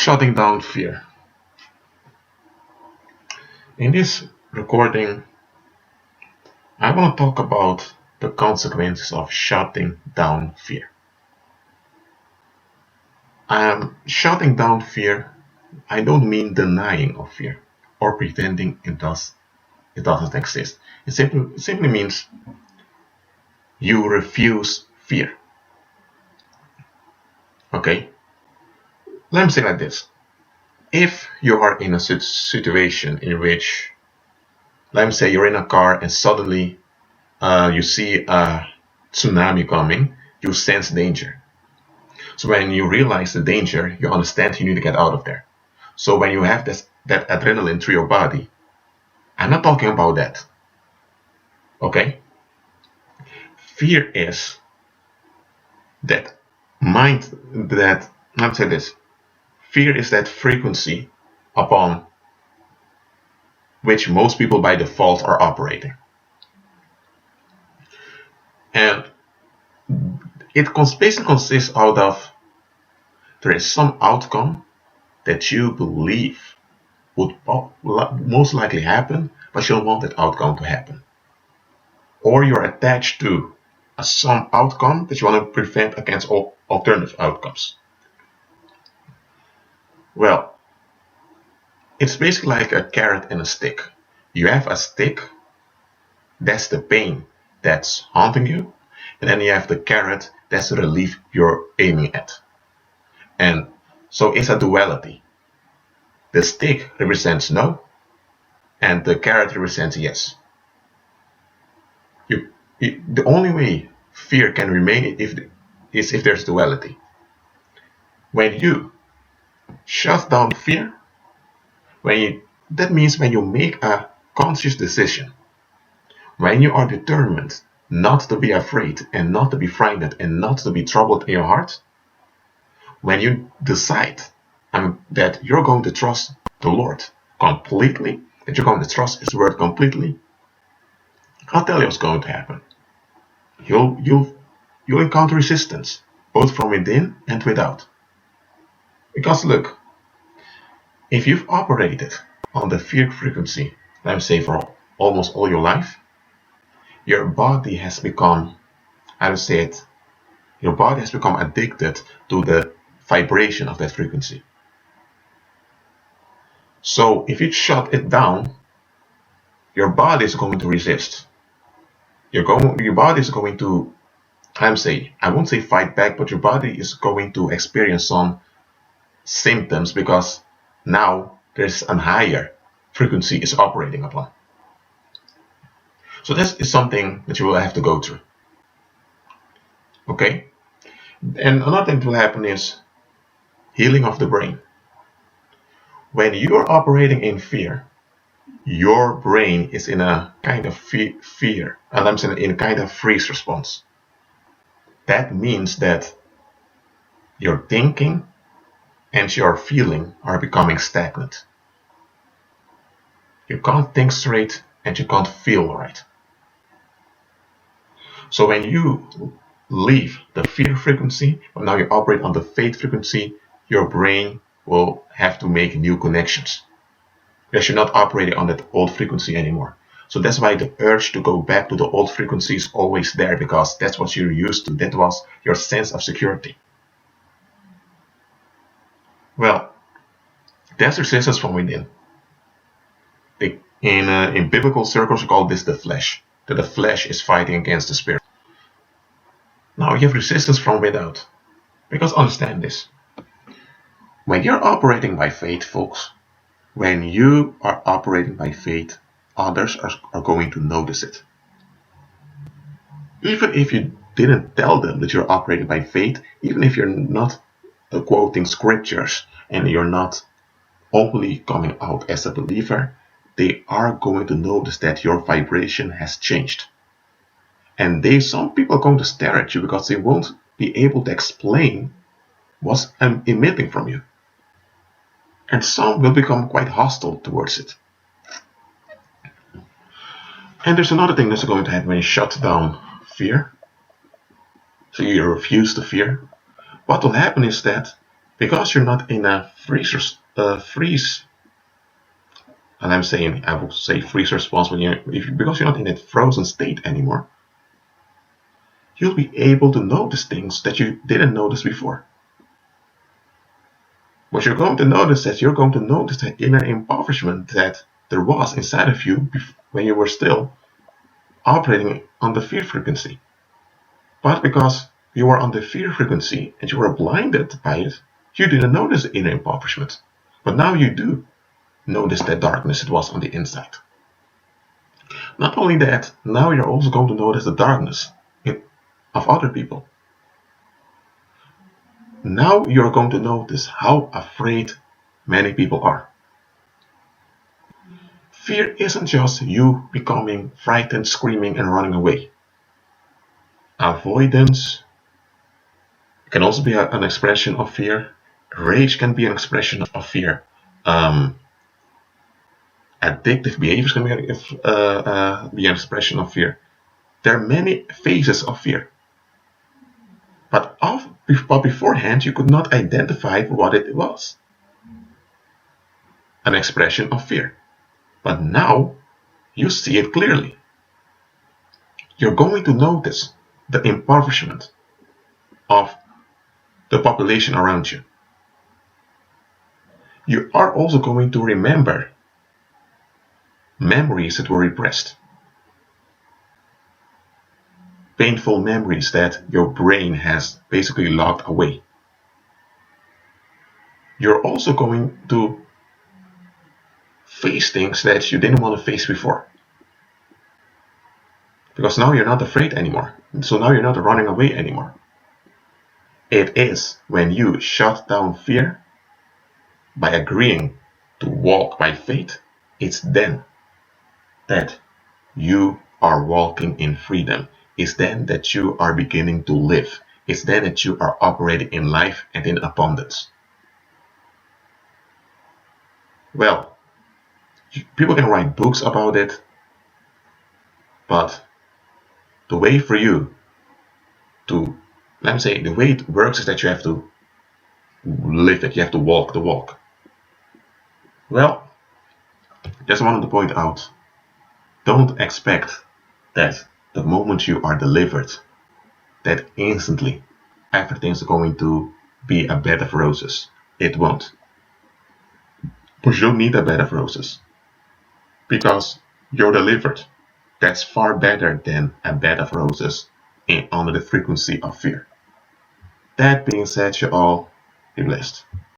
Shutting down fear. In this recording, I want to talk about the consequences of shutting down fear. Shutting down fear, I don't mean denying of fear or pretending it doesn't exist. It simply means you refuse fear. Okay? Let me say like this. If you are in a situation in which, let me say you're in a car and suddenly you see a tsunami coming, you sense danger. So when you realize the danger, you understand you need to get out of there. So when you have that adrenaline through your body, I'm not talking about that. Okay? Fear is that let me say this. Fear is that frequency upon which most people by default are operating. And it basically consists out of there is some outcome that you believe would most likely happen, but you don't want that outcome to happen. Or you're attached to some outcome that you want to prevent against all alternative outcomes. Well, it's basically like a carrot and a stick. You have a stick, that's the pain that's haunting you, and then you have the carrot, that's the relief you're aiming at. And so it's a duality. The stick represents no, and the carrot represents yes. The only way fear can remain is if there's duality. When you shut down fear, that means when you make a conscious decision, when you are determined not to be afraid and not to be frightened and not to be troubled in your heart, when you decide that you're going to trust the Lord completely, that you're going to trust His word completely, I'll tell you what's going to happen. You'll encounter resistance, both from within and without. Because look, if you've operated on the fear frequency, let me say for almost all your life, your body has become, your body has become addicted to the vibration of that frequency. So if you shut it down, your body is going to resist. Your body is going to, I won't say fight back, but your body is going to experience some symptoms because now there's a higher frequency is operating upon. So this is something that you will have to go through. Okay? And another thing that will happen is healing of the brain. When you are operating in fear, your brain is in a kind of fear, and I'm saying in a kind of freeze response. That means that your thinking and your feeling are becoming stagnant. You can't think straight and you can't feel right. So when you leave the fear frequency, but now you operate on the faith frequency, your brain will have to make new connections. Because you're not operating on that old frequency anymore. So that's why the urge to go back to the old frequency is always there, because that's what you're used to. That was your sense of security. Well, there's resistance from within. In biblical circles, we call this the flesh. That the flesh is fighting against the spirit. Now you have resistance from without. Because understand this. When you're operating by faith, folks, when you are operating by faith, others are going to notice it. Even if you didn't tell them that you're operating by faith, even if you're not quoting scriptures and you're not openly coming out as a believer, they are going to notice that your vibration has changed. And some people are going to stare at you because they won't be able to explain what's emitting from you. And some will become quite hostile towards it. And there's another thing that's going to happen when you shut down fear. So you refuse to fear. What will happen is that Because you're not in a freeze, and I would say freeze response because you're not in that frozen state anymore, you'll be able to notice things that you didn't notice before. What you're going to notice is you're going to notice the inner impoverishment that there was inside of you when you were still operating on the fear frequency. But because you were on the fear frequency and you were blinded by it, you didn't notice the inner impoverishment. But now you do notice that darkness it was on the inside. Not only that, now you're also going to notice the darkness of other people. Now you're going to notice how afraid many people are. Fear isn't just you becoming frightened, screaming, and running away. Avoidance can also be an expression of fear. Rage can be an expression of fear. Addictive behaviors can be an expression of fear. There are many phases of fear. But beforehand, you could not identify what it was. An expression of fear. But now, you see it clearly. You're going to notice the impoverishment of the population around you. You are also going to remember memories that were repressed. Painful memories that your brain has basically locked away. You're also going to face things that you didn't want to face before. Because now you're not afraid anymore. So now you're not running away anymore. It is when you shut down fear by agreeing to walk by faith, it's then that you are walking in freedom. It's then that you are beginning to live. It's then that you are operating in life and in abundance. Well, people can write books about it, but the way for you to, let me say, the way it works is that you have to live it. You have to walk the walk. Well, just wanted to point out, don't expect that the moment you are delivered, that instantly everything's going to be a bed of roses. It won't. But you don't need a bed of roses. Because you're delivered. That's far better than a bed of roses under the frequency of fear. That being said, you all be blessed.